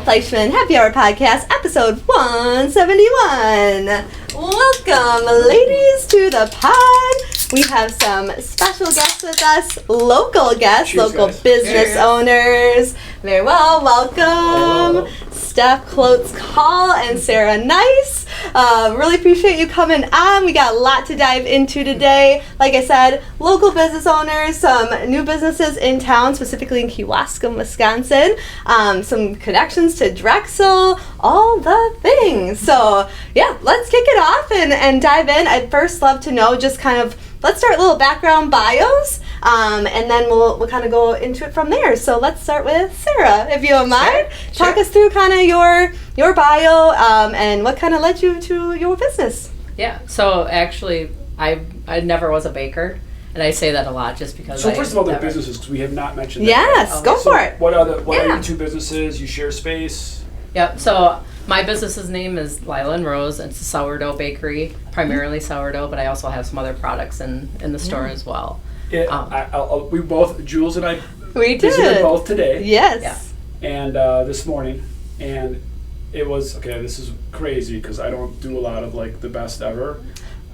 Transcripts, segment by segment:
Fleischman Happy Hour Podcast, episode 171. Welcome, ladies, to the pod. We have some special guests with us, local guests, Cheers, local guys. business owners. Very well, welcome. Hello. Steph Klotz-Call and Sarah Nice. Really appreciate you coming on. We got a lot to dive into today. Like I said, local business owners, some new businesses in town, specifically in Kewaskum, Wisconsin. Some connections to Drexel, all the things. So yeah, let's kick it off and dive in. I'd first love to know just kind of, let's start little background bios, and then we'll kind of go into it from there. So let's start with Sarah, if you don't mind. Sure. Talk us through kind of your bio and what kind of led you to your business. Yeah, so actually, I never was a baker, and I say that a lot just because. So first of all, they're businesses, because we have not mentioned that. Yes, yet. go So for it. What are Yeah. your two businesses? You share space. Yep. So my business's name is Lilla and Rose. And it's a sourdough bakery, primarily sourdough, but I also have some other products in the store as well. We both, Jules and I, We visited did. both today Yes. and this morning, and it was this is crazy because I don't do a lot of like the best ever.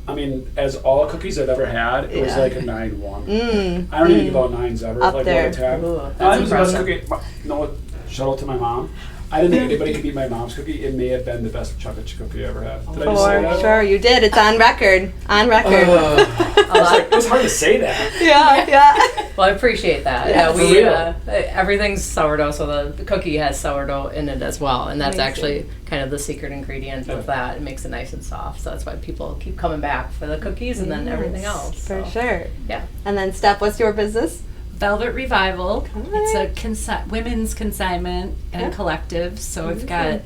I mean, as all cookies I've ever had, it was Yeah. like a 9-1. Mm. I don't even give out 9s ever. Up like there. 1 to 10. Ooh, It that's was the best impressive. cookie. No, shout out to my mom. I didn't think anybody could beat my mom's cookie. It may have been the best chocolate chip cookie I ever had. Did I just say For that? sure, you did. It's on record. On record. It was hard to say that. Yeah. Well, I appreciate that. Yeah, Yeah, for we real. everything's sourdough, so the cookie has sourdough in it as well, and that's Amazing. actually kind of the secret ingredient of that. It makes it nice and soft, so that's why people keep coming back for the cookies and then everything Yes, else. For so, sure. Yeah. And then Steph, what's your business? Velvet Revival. Okay. It's a women's consignment and Yeah. collective. So I've got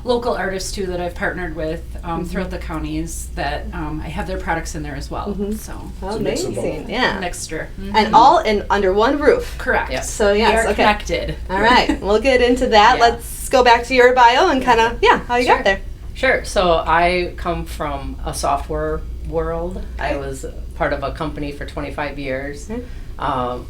local artists too that I've partnered with throughout the counties that I have their products in there as well. So a mix of Amazing. both. Yeah. mixture. And all under one roof. Correct. Yeah. So We yes, are okay. connected. All right, we'll get into that. Yeah. Let's go back to your bio and kind of how you Sure. got there. Sure. So I come from a software world. I was part of a company for 25 years,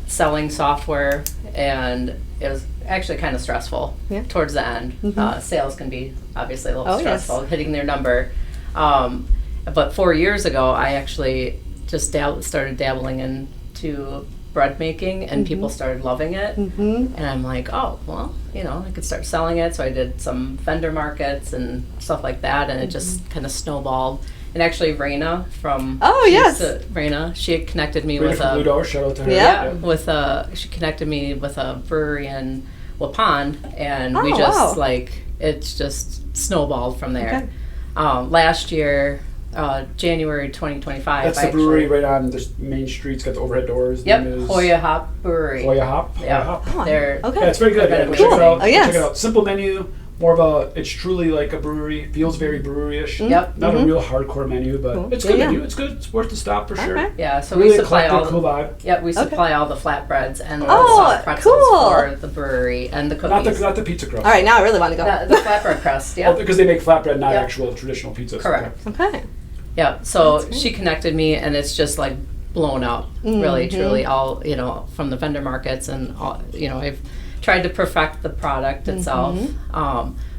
selling software, and it was actually kind of stressful towards the end. Sales can be obviously a little Oh, yes. stressful, hitting their number. But 4 years ago, I actually just started dabbling into bread making, and people started loving it. And I'm like, oh, well, I could start selling it. So I did some vendor markets and stuff like that, and it just kind of snowballed. And actually, Raina from Raina, she had connected me with from Blue a Door, shout out to her. Yeah. she connected me with a brewery in Waupun, and Oh, we just wow. it's just snowballed from there. Okay. Last year, January 2025. That's the brewery right on the main street. It's got the overhead doors. Yep, Name is Hoya Hop Brewery. Hoya Hop. Yeah. Hop. They're Okay. Yeah, it's very good. They're Yeah, gonna go check be it out. Oh, yes. Check it out. Simple menu. More of a. It's truly like a brewery. Feels very brewery-ish. Yep. Not a real hardcore menu, but Cool. it's good Yeah. menu. It's good. It's worth the stop for sure. Okay. Yeah, so Really we supply eclectic, all cool vibe. Yep, we supply all the flatbreads and the Oh, soft pretzels cool. for the brewery and the cookies. Not the pizza crust. All right, now I really want to go. The flatbread crust, Well, yeah. because they make flatbread, not Yep. actual traditional pizzas. Correct. Okay. Yeah, so she connected me, and it's just like blown up, really, truly, all, from the vendor markets, and all, I've tried to perfect the product itself.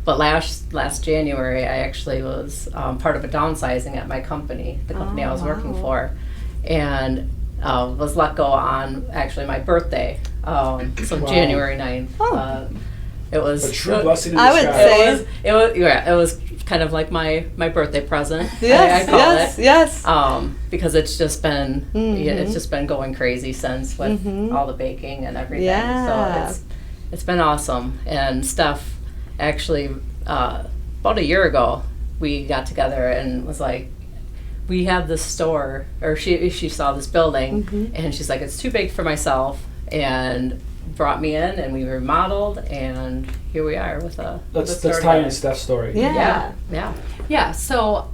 But last January, I actually was part of a downsizing at my company, the company I was working for, and was let go on actually my birthday, so January 9th. Oh. It was A true blessing in I would disguise. say- it was kind of like my birthday present. Yes, I call yes, it. yes. Because it's just been it's just been going crazy since with all the baking and everything. Yeah. So it's been awesome. And Steph actually about a year ago we got together and was like, we have this store, or she saw this building and she's like, it's too big for myself, and brought me in and we remodeled, and here we are with a Let's store tie in together. Steph's story. Yeah. Yeah. So,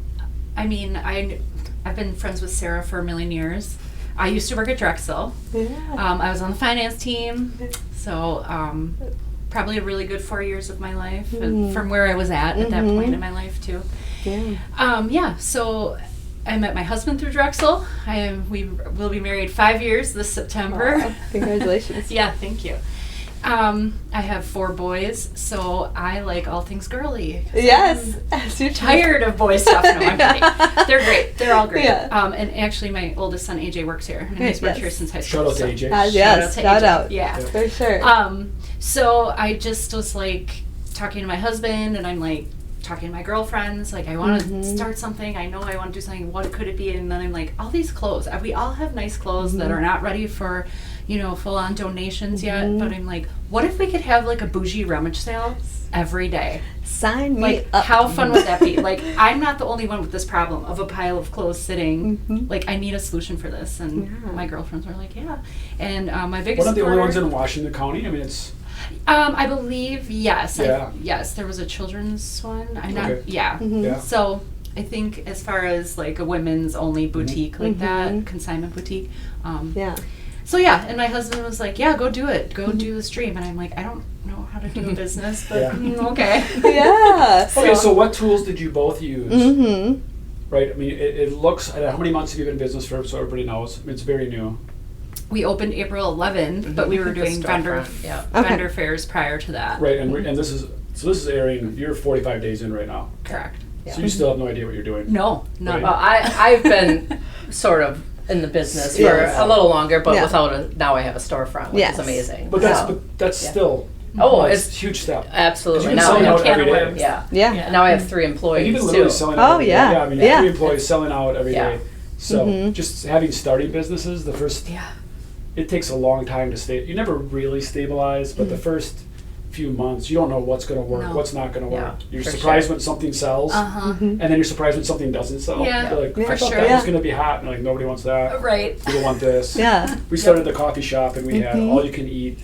I mean, I've been friends with Sarah for a million years. I used to work at Drexel. Yeah. I was on the finance team. So probably a really good 4 years of my life, and from where I was at that point in my life too. So I met my husband through Drexel. We will be married 5 years this September. Wow. Congratulations. Yeah, thank you. I have 4 boys, so I like all things girly. Yes, as you Tired of boy stuff. No, I'm kidding. They're great. They're all great. Yeah. And actually, my oldest son AJ works here, and he's worked here since high school. Shout out to AJ. Yes, shout out. Yeah, for sure. So I just was like talking to my husband, and I'm like talking to my girlfriends, like I want to start something. I know I want to do something. What could it be? And then I'm like, all these clothes. We all have nice clothes that are not ready for, full on donations yet. But I'm like, what if we could have like a bougie rummage sale every day? Sign me Like, up. how fun would that be? Like, I'm not the only one with this problem of a pile of clothes sitting. Like, I need a solution for this. And my girlfriends were like, yeah. And my biggest One of the only ones supporter- in Washington County. I mean, it's. I believe, yes. Yeah. Yes, there was a children's one. I'm not, Okay. yeah. Yeah. So I think as far as like a women's only boutique like that, Consignment boutique. Yeah. So yeah, and my husband was like, yeah, go do it. Go do this dream. And I'm like, I don't know how to do a business, but okay. Yeah. Okay, so what tools did you both use? Right, I mean, it looks, how many months have you been in business for, so everybody knows? I mean, it's very new. We opened April 11th, but we were doing vendor fairs prior to that. Right, and this is airing, you're 45 days in right now. Correct. So you still have no idea what you're doing. No, no. Right. Well, I've been sort of in the business for a little longer, but now I have a storefront, which is amazing. But that's still it's a huge step. absolutely. You've been Now selling I out have, every day. yeah. Now I have 3 Like employees you've been literally too. selling out every day. I mean, every employee is selling out every day. So just having starting businesses, the first, it takes a long time to stay. You never really stabilize, but the first few months, you don't know what's going to work, what's not going to work. You're surprised when something sells, and then you're surprised when something doesn't sell. Yeah. You're like, For I thought sure. that was going to be hot, and like nobody wants that. Right. We don't want this. Yeah. We started the coffee shop, and we had all you can eat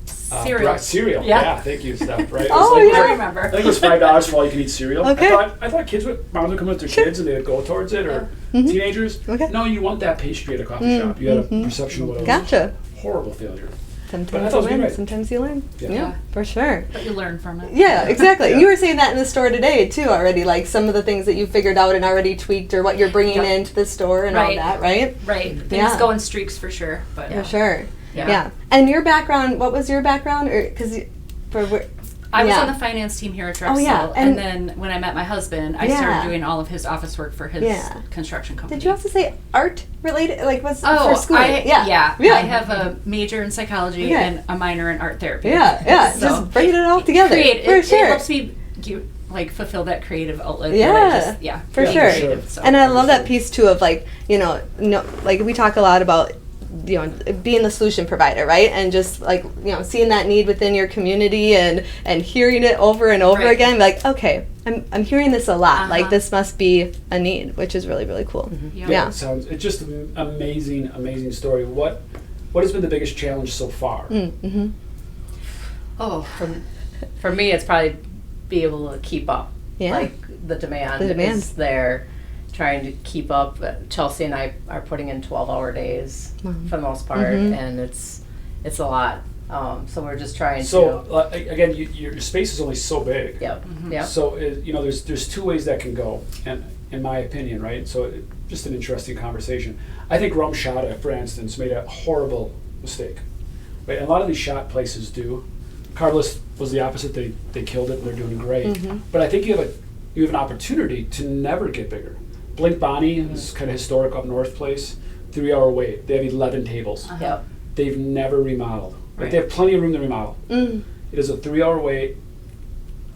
Cereal. cereal. Yeah. Yeah, thank you, Steph. Right? Oh, it was yeah. like, I remember. I think it was $5 for all you can eat cereal. Okay. I thought moms would come with their kids and they'd go towards it, or teenagers. Okay. No, you want that pastry at a coffee shop. You had a perception of what it was. Gotcha. Horrible failure. But I Sometimes thought it you was win, great. sometimes you learn. Yeah. Yeah, for sure. But you learn from it. Yeah, exactly. Yeah. You were saying that in the store today too already, like some of the things that you figured out and already tweaked, or what you're bringing into the store and all Right. that, right? Right. Things Yeah. go in streaks for sure. But For sure. Yeah. Yeah. And your background, what was your background? Or because I was on the finance team here at Drexel, yeah. and then when I met my husband, I Yeah. started doing all of his office work for his construction company. Did you also say art related? Like was Oh, for school? yeah. Yeah. I have a major in psychology and a minor in art therapy. Yeah. So Just bringing it all together. it sure. helps me fulfill that creative outlet. Yeah, that I just, for being sure. creative, so. And I love that piece too of like, like we talk a lot about, being the solution provider, right? And just like, seeing that need within your community and hearing it over and over Right. again, like, okay, I'm hearing this a lot. Like this must be a need, which is really, really cool. Yep. Yeah. It's just an amazing story. What has been the biggest challenge so far? Oh, for me, it's probably be able to keep up. Yeah. Like the demand is there. Trying to keep up. Chelsea and I are putting in 12-hour days for the most part, and it's a lot. So we're just trying to. So again, your space is only so big. Yep. Yep. So there's 2 ways that can go, and in my opinion, right? So just an interesting conversation. I think Rum Shada, for instance, made a horrible mistake. Right? And a lot of these shot places do. Carbless was the opposite. They killed it and they're doing great. But I think you have an opportunity to never get bigger. Blink Bonnie is kind of historic up north place. 3-hour wait. They have 11 tables. Yep. They've never remodeled. Right? Right. They have plenty of room to remodel. It is a 3-hour wait.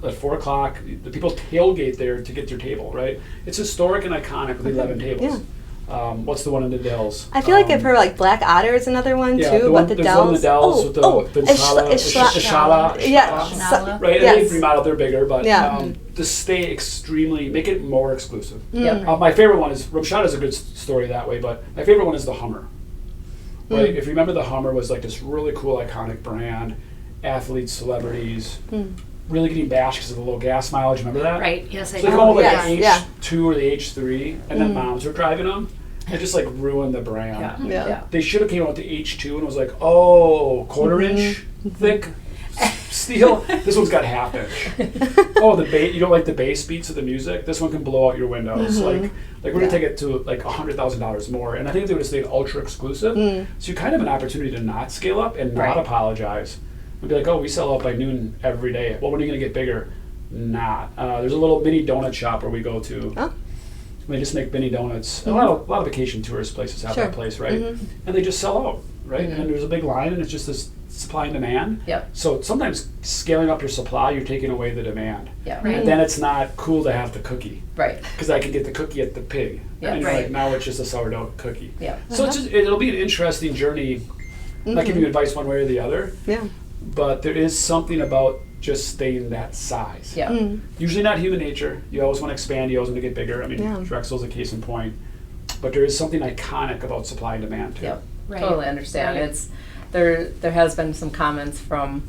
At 4 o'clock, the people tailgate there to get their table. Right? It's historic and iconic with 11 tables. What's the one in the Dells? I feel like I've heard like Black Otter is another one Yeah, too. the one, The there's Dells. one in the Dells with the Ishala. Yeah. Shala. Right, Yes. and they've remodeled, they're bigger, but Yeah. to stay extremely, make it more exclusive. Yep. My favorite one is, Rumshad is a good story that way, but my favorite one is the Hummer. Right, if you remember, the Hummer was like this really cool, iconic brand, athletes, celebrities, really getting bashed because of the low gas mileage. Remember that? Right. Yes, I So they do. come out with like Yes, the H2 or the H3, and then moms were driving them. It just like ruined the brand. Yeah. They should have came out with the H2 and was like, oh, quarter-inch thick steel. This one's got half-inch. Oh, the bass. You don't like the bass beats of the music? This one can blow out your windows. Like we're gonna take it to like $100,000 more. And I think if they would have stayed ultra exclusive, so you kind of have an opportunity to not scale up and not apologize. We'd be like, oh, we sell out by noon every day. Well, when are you going to get bigger? Not. There's a little mini donut shop where we go to. Oh. They just make mini donuts. A lot of vacation tourist places have that place, right? And they just sell out, right? And there's a big line, and it's just this supply and demand. Yep. So sometimes scaling up your supply, you're taking away the demand. Yeah. Right. And then it's not cool to have the cookie. Right. Because I can get the cookie at the pig. Yeah. And you're Right. like, now it's just a sourdough cookie. Yeah. So it's just, it'll be an interesting journey. I'm not giving you advice one way or the other. Yeah. But there is something about just staying that size. Yeah. Usually not human nature. You always want to expand. You always want to get bigger. I mean, Yeah. Drexel's a case in point. But there is something iconic about supply and demand too. Yep. Right. Totally understand. Right. It's there has been some comments from,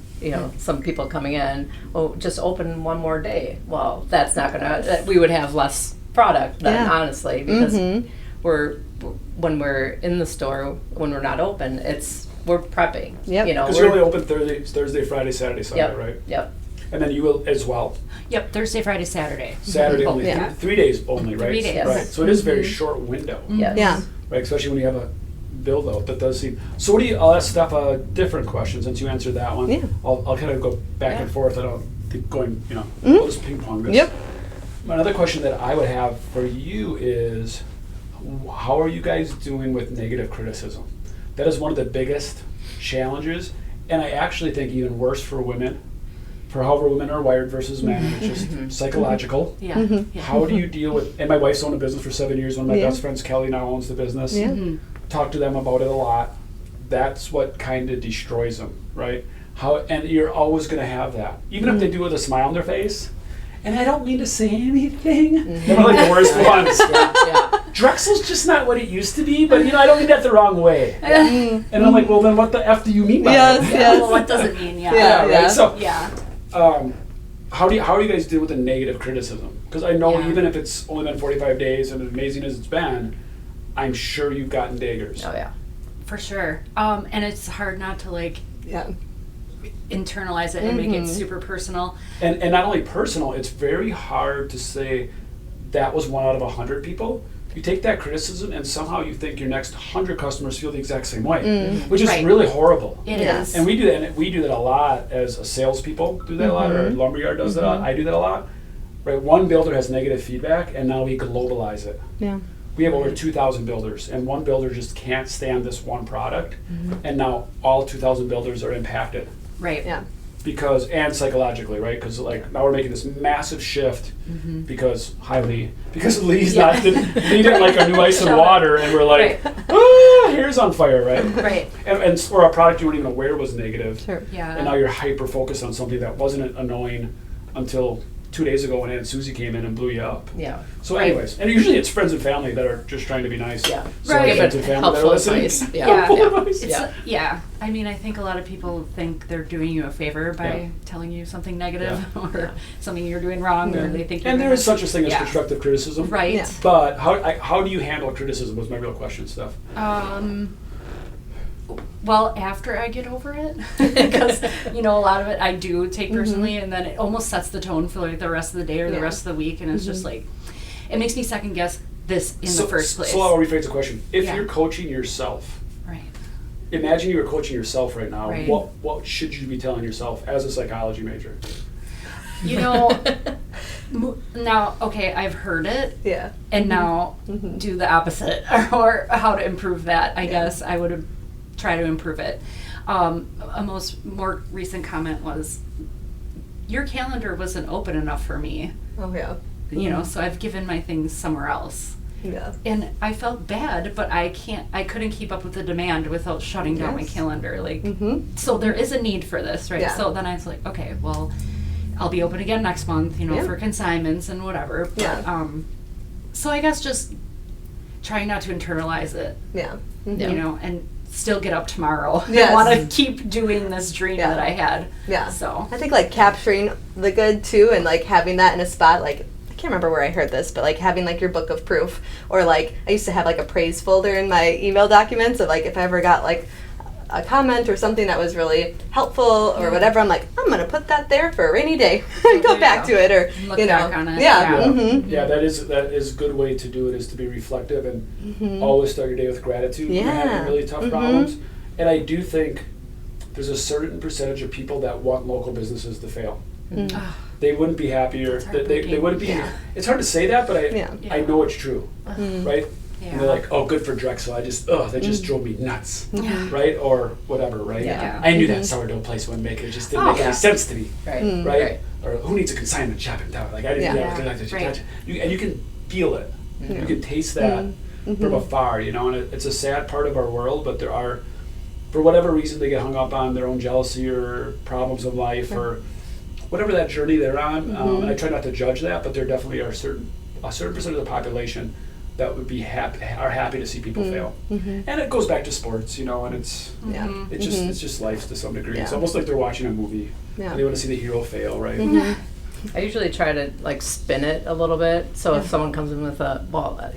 some people coming in, oh, just open one more day. Well, that's not gonna, we would have less product then, Yeah. honestly, because when we're in the store, when we're not open, we're prepping. Yep. Because you're only open Thursday, Friday, Saturday, Sunday, Yep. right? Yep. And then you will as well. Yep, Thursday, Friday, Saturday. Saturday only. Yeah. 3 days only, right? 3 days. Right. So it is a very short window. Yes. Yeah. Right, especially when you have a build out that does seem. So what do you? I'll ask Steph a different question since you answered that one. Yeah. I'll kind of go back and forth. I don't keep going. Mm-hmm. We'll just ping pong this. Yep. Another question that I would have for you is, how are you guys doing with negative criticism? That is one of the biggest challenges, and I actually think even worse for women. For however women are wired versus men, it's just psychological. Yeah. Yeah. How do you deal with, and my wife's owned a business for 7 years. One of my Yeah. best friends, Kelly, now owns the business. Yeah. Talk to them about it a lot. That's what kind of destroys them, right? And you're always going to have that. Even if they do it with a smile on their face. And I don't mean to say anything. They're like the worst ones. Yeah. Drexel's just not what it used to be, but I don't mean that the wrong way. And I'm like, well, then what the F do you mean by Yes, that? yes. Well, what does it mean? Yeah. Yeah. Right? So, Yeah. how do you guys deal with the negative criticism? Because I know Yeah. even if it's only been 45 days and as amazing as it's been, I'm sure you've gotten daggers. Oh yeah. For sure. And it's hard not to Yeah. internalize it and make it super personal. And not only personal, it's very hard to say that was 1 out of 100 people. You take that criticism and somehow you think your next 100 customers feel the exact same way, which is Right. really horrible. It Yeah. is. And we do that. And we do that a lot as a salespeople. Do that a lot, or a lumberyard does that. A lot. I do that a lot. Right. One builder has negative feedback, and now we globalize it. Yeah. We have over 2,000 builders, and one builder just can't stand this one product, and now all 2,000 builders are impacted Right. Yeah. and psychologically, right? Because now we're making this massive shift because Lee's not Lee didn't like our new ice and water, and we're like, hair's on fire, right? Right. And or a product you weren't even aware was negative, Sure. Yeah. and now you're hyper focused on something that wasn't annoying until 2 days ago when Aunt Susie came in and blew you up. Yeah. So anyways, and usually it's friends and family that are just trying to be nice. Yeah. So Right. friends and family that are Helpful listening. advice. Yeah. Yeah. Yeah. Advice. It's I mean, I think a lot of people think they're doing you a favor by Yeah. telling you something negative Yeah. or something you're doing wrong, or they think you're And there gonna- is such a thing as Yeah. constructive criticism. Right. Yeah. But how do you handle criticism was my real question, Steph. Well, after I get over it, because a lot of it I do take personally, and then it almost sets the tone for the rest of the day or the Yeah. rest of the week, and it's just it makes me second guess this in the first place. So I'll rephrase the question. If Yeah. you're coaching yourself, Right. imagine you were coaching yourself right now. Right. What should you be telling yourself as a psychology major? Now, okay, I've heard it, Yeah. and now do the opposite, or how to improve that. I guess I would try to improve it. A more recent comment was, your calendar wasn't open enough for me, Oh yeah. so I've given my things somewhere else. Yeah. And I felt bad, but I couldn't keep up with the demand without shutting down my Yes. calendar. So there is a need for this, right? Yeah. So then I was like, okay, well, I'll be open again next month, Yeah. for consignments and whatever. But, Yeah. so I guess just trying not to internalize it, Yeah. and still get up tomorrow. Yes. I want to keep doing this dream Yeah. that I had. Yeah. So. I think capturing the good too, and having that in a spot I can't remember where I heard this, but having your book of proof, or I used to have a praise folder in my email documents of if I ever got a comment or something that was really helpful or whatever, I'm gonna put that there for a rainy day and go back to it, or Look back on it. Yeah. Yeah. Yeah, that is a good way to do it, is to be reflective and always start your day with gratitude when you're having Yeah. really tough problems. And I do think there's a certain percentage of people that want local businesses to fail. Ah, They wouldn't be happier. It's They heartbreaking. wouldn't be. Yeah. It's hard to say that, but I Yeah. know it's true, right? yeah. And they're like, oh, good for Drexel. They just drove me nuts, Yeah. right? Or whatever, right? Yeah. I knew that sourdough place wouldn't make it. It just didn't Oh, make yeah. any sense to me, Right. right? Right. Or who needs a consignment shop in town? Like I didn't. Yeah. Right. And you can feel it. You can taste that from afar, you know. And it's a sad part of our world, but there are, for whatever reason, they get hung up on their own jealousy or problems of life or whatever that journey they're on. And I try not to judge that, but there definitely are a certain percent of the population that would be happy to see people fail. And it goes back to sports, you know, and it's just life to some degree. It's Yeah. almost like they're watching a movie. Yeah. And they want to see the hero fail, right? I usually try to like spin it a little bit. So if someone comes in with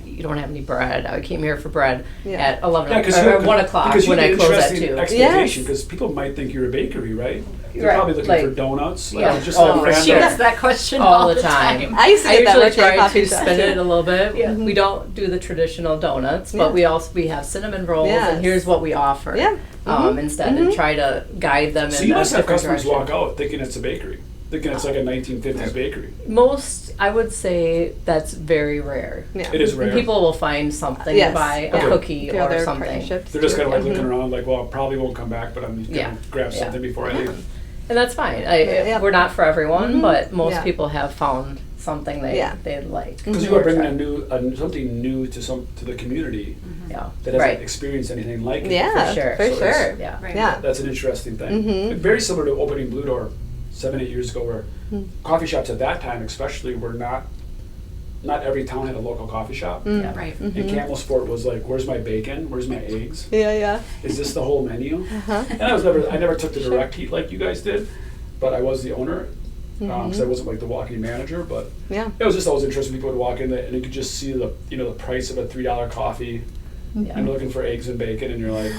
you don't have any bread. I came here for bread at 11 or 1 o'clock when I close at 2. Expectation, because people might think you're a bakery, right? They're Right, probably looking like- for donuts. Yeah. Just Oh, like for random. She gets that question all the time. I used to I get that usually working at try coffee to shop, spin too. it a little bit. Yeah. We don't do the traditional donuts, Yeah. but we have cinnamon rolls, Yes. and here's what we offer. Yeah. Instead, and try to guide them So in you a must have different customers direction. walk out thinking it's a bakery, thinking it's like a 1950s bakery. Most, I would say, that's very rare. Yeah. It is And rare. people will find something Yes. to buy, Yeah. a cookie Through or other something. partnerships, They're just too. kind of like Yeah. looking around like, well, I probably won't come back, but I'm Yeah. gonna grab Yeah. something before I leave. And that's fine. Yeah. We're not for everyone, but most Yeah. people have found something they like. Because you are bringing something new to the community Yeah. that hasn't Right. experienced anything like it. Yeah, For sure. for So it's- sure. Yeah. Right. Yeah. That's an interesting thing. Very similar to opening Blue Door 7-8 years ago, where coffee shops at that time especially were not every town had a local coffee shop. Yeah. Right. And Camel Sport was like, where's my bacon? Where's my eggs? Yeah. Is this the whole menu? Uh-huh. And I never took the direct heat like you guys did, but I was the owner, because I wasn't like the walking manager, but Yeah. it was just always interesting. People would walk in and you could just see the price of a $3 coffee. Yeah. And looking for eggs and bacon, and you're like,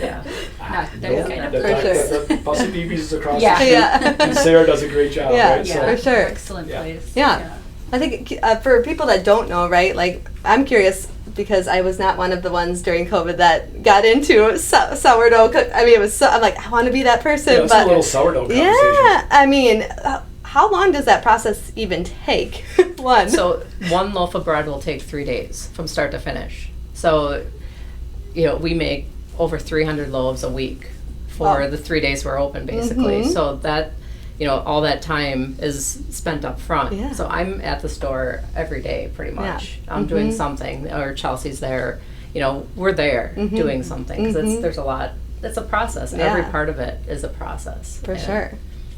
Yeah. Not nope, those kind of For sure. the Bussy BB's is across Yeah. the street, Yeah. and Sarah does a great job, Yeah. right? Yeah. For sure. Excellent Yeah. place. Yeah. I think for people that don't know, right, like, I'm curious because I was not one of the ones during COVID that got into sourdough cook. I mean, it was so, I'm like, I want to be that person. Yeah, it's but a little sourdough conversation. yeah, I mean, how long does that process even take? One. So one loaf of bread will take 3 days from start to finish. So, we make over 300 loaves a week for Wow. the 3 days we're open, basically. So that, all that time is spent up front. Yeah. So I'm at the store every day, pretty much. Yeah. I'm doing something, or Chelsea's there. We're there doing something because there's a lot. It's a process. Yeah. Every part of it is a process. For And- sure.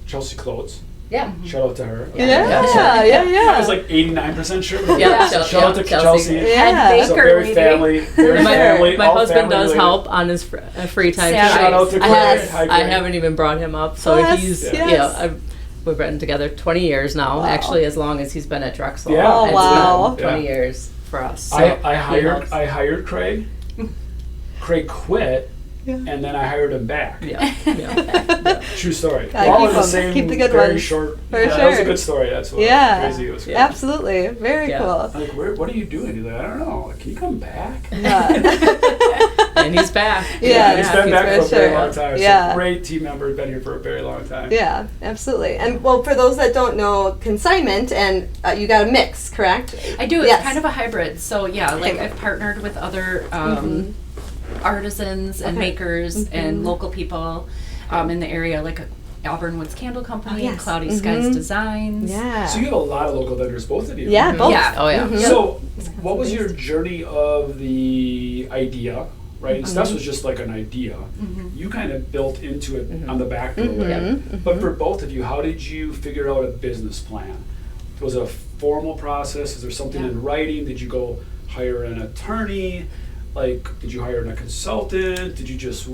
Chelsea Clothes. Yeah. Shout out to her. Yeah. I was like 89% sure. But Yeah. Shout out to Chelsea. Yeah. And So baker very lady. family, very My, family. my all husband family does related. help on his free time. Saturdays. Shout out to I, Greg. have, Hi, I Greg. haven't even brought him up, so Yes, he's yes. we've been together 20 years now. Wow. Actually, as long as he's been at Drexel. Yeah. Oh, It's wow. been 20 Yeah. years for us. So I he helps. hired Craig. Craig quit, Yeah. and then I hired him back. Yeah. True story. Gotta All keep in the them. same Keep the good very ones. short. For That was a sure. good story. That's what Yeah. crazy it was. Absolutely. Very Yeah. cool. I'm like, what are you doing? He's like, I don't know. Like, can you come back? And he's back. Yeah, he's been back for a for very sure. long time. It's Yeah. a great team member. Been here for a very long time. Yeah, absolutely. And well, for those that don't know, Consignment, and you got a mix, correct? I do. It's Yes. kind of a hybrid. So yeah, like Okay. I've partnered with other artisans and Okay. makers and local people in the area, like Auburn Woods Candle Company, yes. Cloudy Skies Designs. Yeah. So you have a lot of local vendors, both of you. Yeah, both. Yeah. Oh yeah. Mhm. So, what was your journey of the idea? Right, and Steph's was just like an idea. You kind of built into it on the back door. Right? But for both of you, how did you figure out a business plan? Was it a formal process? Is there something in writing? Did you go hire an attorney? Like, did you hire a consultant? Did you just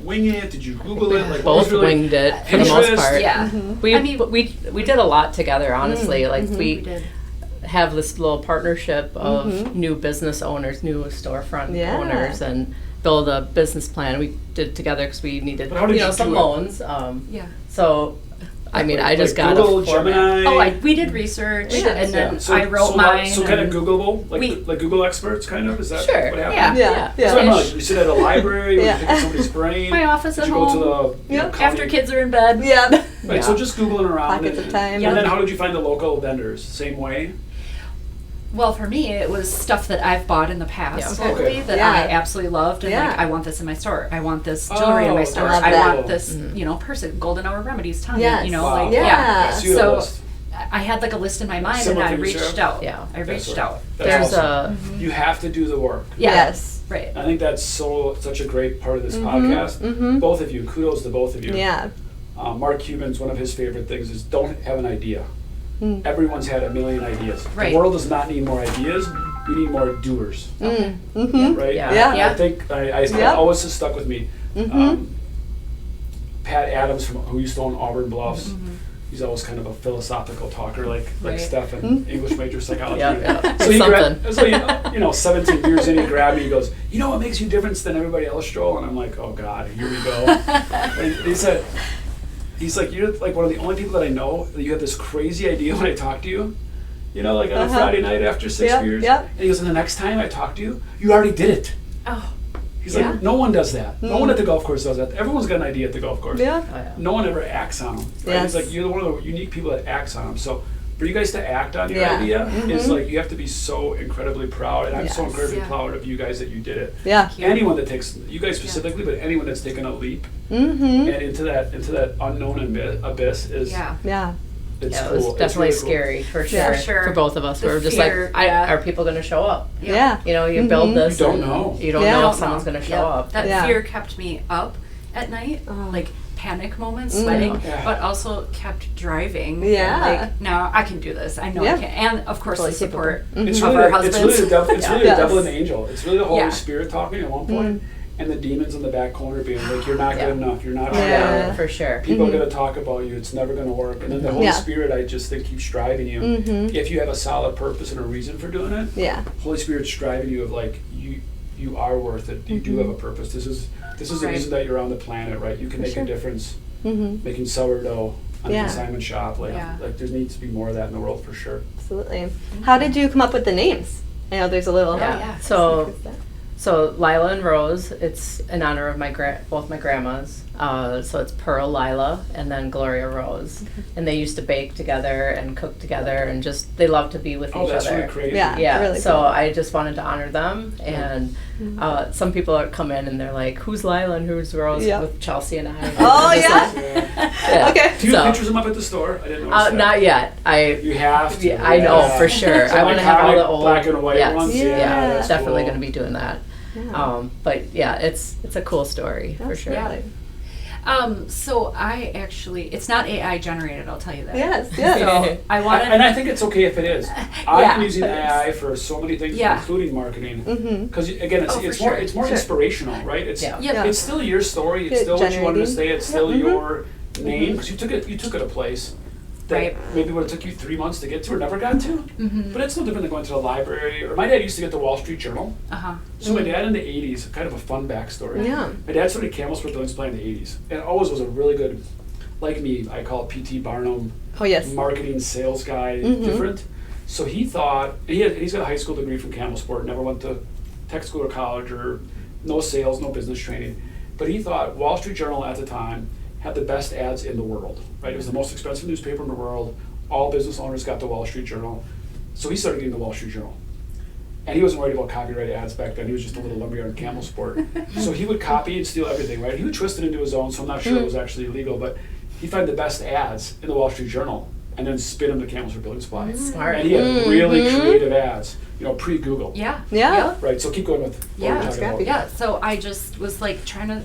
wing it? Did you Google it? Like, what was Both really winged it for the most Pinterest? part. Yeah. We did a lot together, honestly. Like We we did. have this little partnership of new business owners, new storefront Yeah. owners, and build a business plan. We did together because we needed, But how did you some do it? loans. Yeah. So I mean, I just got Google, a format. Gemini. We did research, and then So- I wrote so mine. So kind of and Googleable, we- like Google experts, kind of. Is that Sure. what happened? Yeah. That's what I'm Yeah. like. You sit at a library, or Yeah. you pick up somebody's brain. My office Did at you home. go to the Yep. After kids are in bed. Yeah. Right, so just Googling around. Pockets of time. And then how did you find the local vendors? Same way? Well, for me, it was stuff that I've bought in the past Yeah. locally Okay. that Yeah. I absolutely loved, and Yeah. like I want this in my store. I want this jewelry in my Oh, store. I love I that. want this, person, Golden Hour Remedies, Tanya. Yes. You know, Wow. like Yeah. I see the So list. I had like a list in my mind, Similar and I for you, reached Sarah? out. Yeah. I reached That's out. That's There's awesome. a You have to do the work. Yeah. Yes. Right. I think that's such a great part of this podcast. Both of you, kudos to both of you. Yeah. Mark Cuban's one of his favorite things is don't have an idea. Mm. Everyone's had a million ideas. Right. The world does not need more ideas. We need more doers. Mm-hmm. Right? Yeah. Yeah. And I think I Yeah. always has stuck with me. Mm-hmm. Pat Adams, who used to own Auburn Bluffs, he's always kind of a philosophical talker, like Right. Steph in English major psychology. Yeah. So he Something. so 17 years in, he grabbed me. He goes, "You know what makes you different than everybody else, Joel?" And I'm like, "Oh God, here we go." And he said, "He's like, you're like one of the only people that I know that you have this crazy idea when I talk to you." You know, like on a Friday night after 6 Yep, years. yep. And he goes, "And the next time I talk to you, you already did it." Oh. He's Yeah. like, "No one does that. No one at the golf course does that. Everyone's got an idea at the golf course. Yeah. Oh, yeah. No one ever acts on them." Right? Yes. It's like you're one of the unique people that acts on them. So for you guys to act on your Yeah. idea is like you have to be so incredibly proud, and I'm so Yes. incredibly Yeah. proud of you guys that you did it. Yeah. you. Anyone that takes you guys specifically, but anyone that's taken a leap Mm-hmm. and into that unknown abyss is Yeah. Yeah. it's Yeah, it cool. was It's definitely really cool. scary for sure. Yeah. For sure. For both of us, The we were just fear, like, yeah. are people going to show up? Yeah. You know, you build this. You don't and know. You don't Yeah. know if someone's going to show Yep. up. That Yeah. fear kept me up at night, Oh. like panic moments, sweating, Yeah. but also kept driving. Yeah. Like, no, I can do this. I know Yeah. I can. And of course, Totally the support It's of really, our it's husbands. really, the devil, it's really Yes. the devil and the angel. It's really the Holy Yeah. Spirit talking at one point, and the demons in the back corner being like, "You're not Yeah. good enough. You're not Yeah. sure. For sure. People are going to talk about you. It's never going to work." And then the Holy Yeah. Spirit, I just think, keeps driving you. If you have a solid purpose and a reason for doing it, Yeah. Holy Spirit's driving you of like you are worth it. You do have a purpose. This is the Right. reason that you're on the planet, right? You can make sure. a difference Mm-hmm. making sourdough on Yeah. a consignment shop. Like Yeah. there needs to be more of that in the world for sure. Absolutely. How did you come up with the names? I know there's a little. Yeah. yeah. So Lila and Rose, it's in honor of both my grandmas. So it's Pearl Lila and then Gloria Rose, and they used to bake together and cook together, and just they love to be with Oh, each that's other. really crazy. Yeah. Yeah, Really so cool. I just wanted to honor them, and some people come in and they're like, "Who's Lila and who's Rose?" Yeah. With Chelsea and I. Oh, And yeah? just Yeah. Okay. Do you So- have pictures of them up at the store? I didn't notice that. Not yet. You have to. Yeah, I know yeah. for sure. So I want to have all iconic the old black and white yes, ones. Yeah. Yeah, that's definitely cool. going to be doing that. Yeah. But yeah, it's a cool story for sure. Yeah. So I actually, it's not AI generated, I'll tell you that. Yes. Yes. So I wanted. And I think it's okay if it is. Yeah. I'm using AI for so many things, Yeah. including marketing. Mm-hmm. Because again, Oh, for it's sure. more Sure. inspirational, right? It's Yeah. Yep. it's still your story. It's Good still what you wanted to generating. say. It's still Yeah. Mhm. your name because you took it a place that Right. maybe would have took you 3 months to get to or never got to. Mhm. But it's no different than going to the library. Or my dad used to get the Wall Street Journal. Uh-huh. So my dad in the 80s, kind of a fun backstory. Yeah. My dad started Campbellsport Building Supply in the 80s. And always was a really good, like me, I call it P.T. Barnum, Oh, yes. marketing sales guy, Mhm. different. So he thought, he's got a high school degree from Campbellsport, never went to tech school or college or no sales, no business training. But he thought Wall Street Journal at the time had the best ads in the world, right? It was the most expensive newspaper in the world. All business owners got the Wall Street Journal. So he started getting the Wall Street Journal. And he wasn't worried about copyright ads back then. He was just a little lumberyard in Campbellsport. So he would copy and steal everything, right? He would twist it into his own, so I'm not sure it was actually illegal, but he'd find the best ads in the Wall Street Journal and then spin them to Campbellsport Building Supply. Smart. And he had really creative ads, pre-Google. Yeah. Yeah. Right, so keep going with what Yeah. we're talking about. Yeah. So I just was like trying to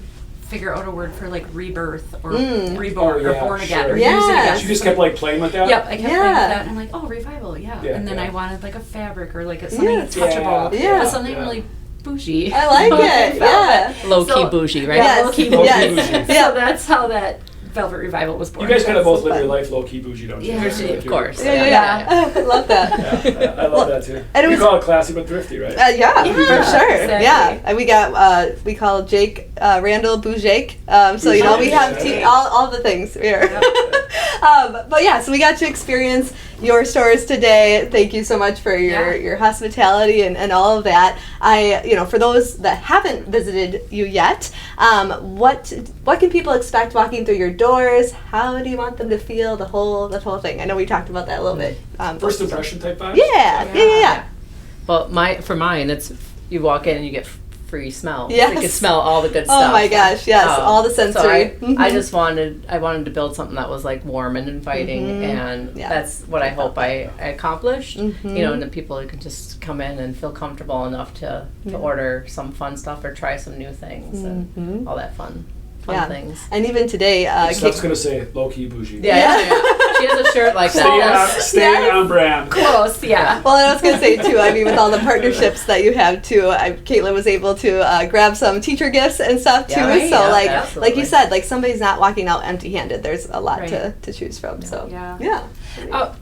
figure out a word for like rebirth or Mm. reborn Oh, or yeah, born again sure. or Yes. using again. So you just kept like playing with that? Yep, I kept playing with Yeah. that, and I'm like, oh, revival, yeah. Yeah, And then yeah. I wanted like a fabric or like something Yeah. touchable, Yeah. but something Yeah. really bougie. I like it. Yeah. Low key So- bougie, right? Yes. Low key Yes. bougie. Yeah. So that's how that Velvet Revival was born. You guys kind of both so live your fun. life low key bougie, don't you? Yeah. That's what Of you course. do. Yeah. I love that. Yeah, I love that too. And it You was- call it classy but thrifty, right? Yeah, Yeah, for sure. exactly. Yeah, and we got we call Jake Randall Boujake. So you know we have Boujake. all the things here. But yeah, so we got to experience your stores today. Thank you so much for your hospitality and all of that. For those that haven't visited you yet, what can people expect walking through your doors? How do you want them to feel the whole thing? I know we talked about that a little bit. First impression type vibes? Yeah. Well, for mine, it's you walk in and you get free smell. Yes. You can smell all the good stuff. Oh my gosh, yes, all the sensory. So I just wanted to build something that was like warm and inviting, and that's what I hope I accomplished. And then people can just come in and feel comfortable enough to order some fun stuff or try some new things and all that fun things. And even today, Steph's going to say low-key bougie. Yeah. She has a shirt like that. Staying on brand. Close, yeah. Well, I was going to say, too, I mean, with all the partnerships that you have, too, Caitlin was able to grab some teacher gifts and stuff, too. Yeah, so, absolutely. like you said, like somebody's not walking out empty-handed. There's a lot to choose from. So, Yeah.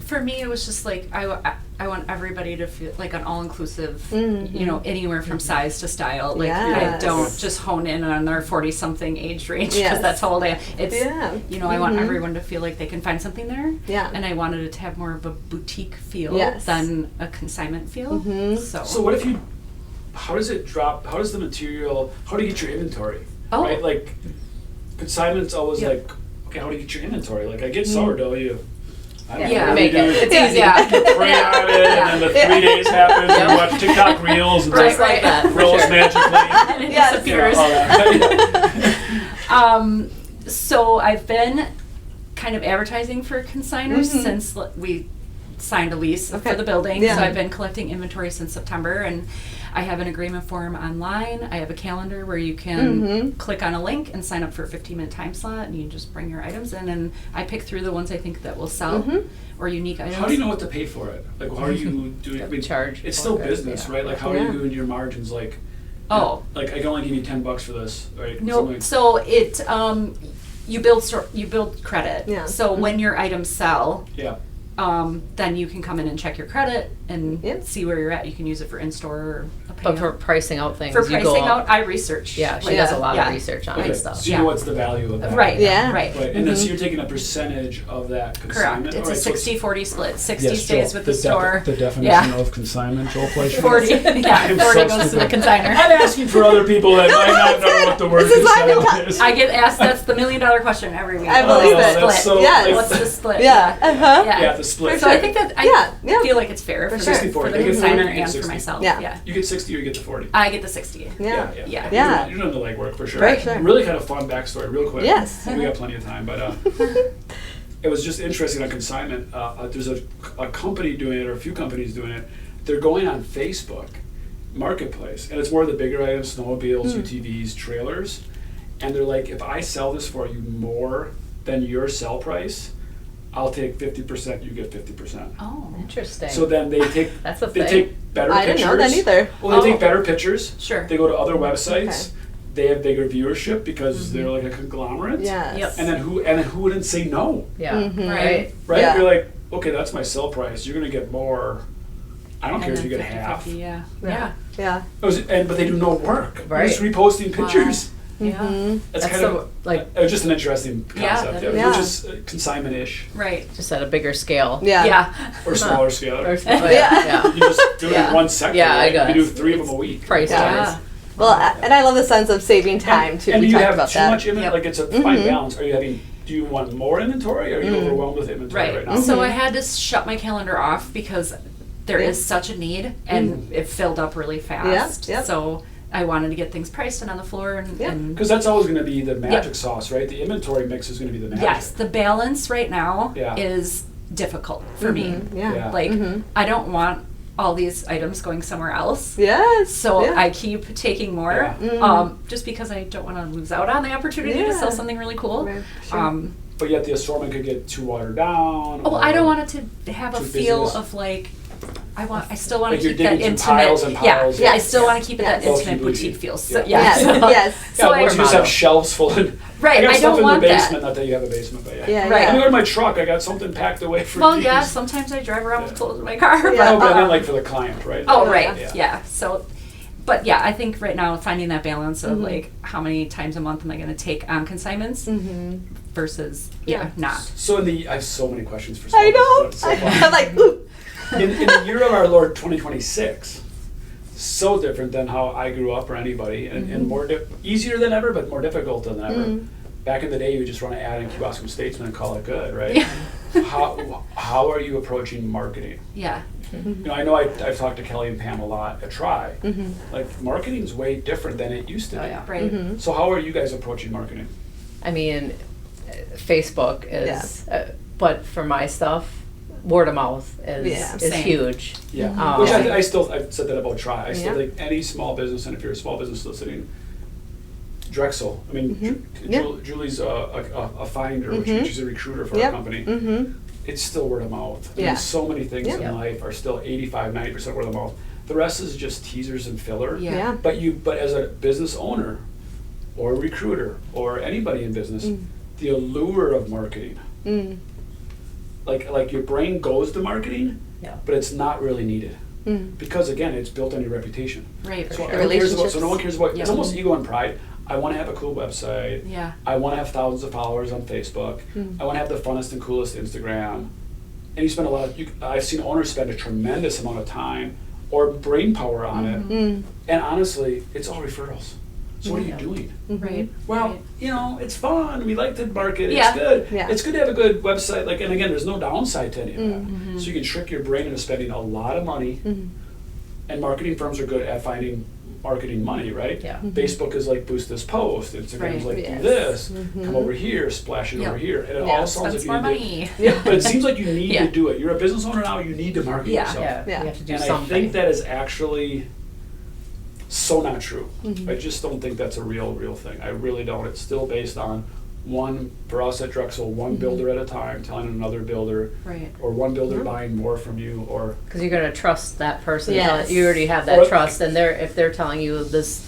For me, it was just like, I want everybody to feel like an all-inclusive, anywhere from size to style. Like, I don't just hone in on their 40-something age range because that's how old I am. It's, I want everyone to feel like they can find something there. Yeah. And I wanted it to have more of a boutique feel than a consignment feel. So what if how does it drop, how does the material, how do you get your inventory? Oh. Right? Like, consignment's always like, okay, how do you get your inventory? Like, I get sourdough, I don't know, what do make you do? it. It's easy. Yeah. Pray on it, and then the 3 days happens, and you watch TikTok reels, and Just like that. for rolls sure. magically. And it Yes. You know, disappears. all that. So I've been kind of advertising for consigners since we signed a lease for the building. Yeah. So I've been collecting inventory since September, and I have an agreement form online. I have a calendar where you can click on a link and sign up for a 15-minute time slot, and you can just bring your items in, and I pick through the ones I think that will sell or unique items. How do you know what to pay for it? Like, how are you doing? I mean, Charge it's still for it, business, yeah. right? Like, how are you doing your margins? Like, like I can only give you $10 for this, right? No, so it you build credit. Yeah. So when your items sell, Yeah. then you can come in and check your credit and see where you're at. You can use it for in-store or a But payout. for pricing out things, For you pricing go out, I research. Yeah, she Like, does a lot yeah. of research on Okay, it stuff. so you know what's the value of that. Right. Yeah. Right. Right, and then so you're taking a percentage of that consignment. Correct. It's Alright, a so 60-40 split. 60 yes, stays Joel, with the store. The definition Yeah. of consignment, Joel Fleishman. 40. Yeah. I'm 40 so goes to the stupid. consigner. I'm asking for other people that might not know what the word This is why I'm consignment is. I get asked. That's the $1 million question every week. I believe What's it. the That's split? so, Yes. like, What's the split? Yeah. Uh-huh. Yeah, the split. So I think that Yeah. feel like it's fair for, sure. the, 60-40. for the They get 40, consigner you get and 60. for myself. Yeah. You get 60 or you get the 40. I get the 60. Yeah. Yeah. You're doing the legwork for sure. Right. Sure. Really kind of fun backstory, real quick. Yes. We got plenty of time, but it was just interesting on consignment. There's a company doing it, or a few companies doing it. They're going on Facebook Marketplace, and it's more of the bigger items, snowmobiles, UTVs, trailers. And they're like, if I sell this for you more than your sell price, I'll take 50%, you get 50%. Oh. Interesting. So then they take That's a they thing. take better I pictures. didn't know that either. Well, they Oh. take better pictures. Sure. They go to other websites. They have bigger viewership because they're like a conglomerate. Yes. Yep. And then who wouldn't say no? yeah. Right. Right? Yeah. You're like, okay, that's my sell price. You're gonna get more. I don't care if you get 50, half. 50, yeah. Yeah. But they do no work. Right. They're just reposting pictures. Yeah. That's That's kind so, of like, it was just an interesting Yeah, concept. that It was is. just consignment-ish Right. just at a bigger scale. Yeah. Yeah. or smaller scale. Or, Yeah. You just do it Yeah. in one sector. Yeah, I right? got You do it. 3 of them a week. Price Yeah. wise. Well, and I love the sense of saving time too. And We do you talked have about too that. much inventory? Yep. Like it's a fine balance. Do you want more inventory, or are you overwhelmed with inventory right now? So I had to shut my calendar off because there is such a need, and it filled up really fast. Yep. So I wanted to get things priced and on the floor, and Because that's always going to be the magic sauce, right? The inventory mix is going to be the magic. yes, the balance right now Yeah. is difficult for me. Yeah. Yeah. Like I don't want all these items going somewhere else. Yes. So yeah. I keep taking more, just because I don't want to lose out on the opportunity to sell something really cool. Right, sure. But yet the assortment could get too watered down. Oh, or I don't want it to have a too feel busy. of like I still want Like to you're keep that digging intimate. through piles and piles. I still want to keep it that Bulky intimate bougie. boutique feel. So, Yeah. Yes, yes. So once you just have shelves full of, Right, I got I stuff don't in want the that. basement, not that you have a basement, but yeah. Yeah, Right. Let me yeah. go to my truck, I got something packed away for Well, these. yeah, sometimes I drive around with Yeah. clothes in my car. Yeah. No, but I But, meant like for the client, right? oh, Yeah. right, yeah. So, but yeah, I think right now finding that balance of like how many times a month am I going to take on consignments versus not. So I have so many questions for I Steph. know. It's so fun. I'm like, ooh. in the year of our Lord 2026, so different than how I grew up or anybody, and more easier than ever, but more difficult than ever. Back in the day, you would just run an ad in Kewaskum Statesman and call it good, right? Yeah. How are you approaching marketing? Yeah. I know I've talked to Kelly and Pam a lot at Try. Like marketing is way different than it used to be. Oh, yeah. Right. So how are you guys approaching marketing? I mean, Facebook is, but for my stuff, word of mouth is Same. huge. Yeah, which I've said that about Try. I still Yeah. think any small business, and if you're a small business listening, Drexel. I mean, Julie's a finder, which means she's a recruiter for our company. It's still word of mouth. I Yeah. mean, so many things Yeah. in life are still 85-90% word of mouth. The rest is just teasers and filler. Yeah. But as a business owner or a recruiter or anybody in business, the allure of marketing, like your brain goes to marketing, but it's not really needed. Because again, it's built on your reputation. Right. So, For no one cares about, Relationships. so no one cares about, Yeah. it's almost ego and pride. I want to have a cool website. Yeah. I want to have thousands of followers on Facebook. I want to have the funnest and coolest Instagram. And you spend a lot I've seen owners spend a tremendous amount of time or brain power on it. And honestly, it's all referrals. So what are you doing? Right. Well, right. It's fun. We like to market. Yeah. It's good. Yeah. It's good to have a good website. Like, and again, there's no downside to any of that. So you can trick your brain into spending a lot of money. And marketing firms are good at finding marketing money, right? Yeah. Facebook is like boost this post. Instagram is Right. like Yes. do this. Come over here, splash it Yep. over here, and it Yeah. all sounds Spend like more you need money. But it seems like you need Yeah. to do it. You're a business owner now. You need to market Yeah. yourself. Yeah, you have to do And something. I think that is actually so not true. I just don't think that's a real thing. I really don't. It's still based on for us at Drexel, one builder at a time telling another builder, Right. or one builder buying more from you, or Because you're going to trust that person. Yes. You already have that Or- trust, and if they're telling you this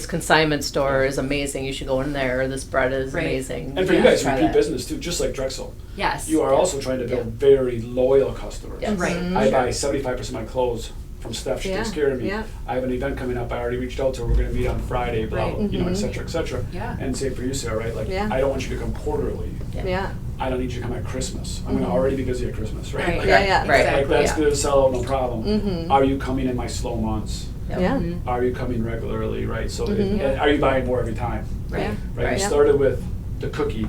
consignment store is amazing, you should go in there. Or this bread is Right. amazing. and for you Yeah, guys, try repeat that. business too, just like Drexel. Yes. You are also trying to build very loyal customers. Yes. Right. I buy 75% of my clothes from Steph. She takes care of me. Yeah. I have an event coming up. I already reached out to her. We're going to meet on Friday, blah, Right. blah, et cetera, et cetera. Yeah. And same for you, Sarah, right? Like, Yeah. I don't want you to come quarterly. Yeah. I don't need you to come at Christmas. I'm going to already be busy at Christmas, right? Right. Like, Yeah, yeah. Right. Like, that's Yeah. going to sell out, no problem. Are you coming in my slow months? Yep. Yeah. Are you coming regularly, right? So, Yeah. are you buying more every time? Right. Yeah. Right? Right. You Yeah. started with the cookie,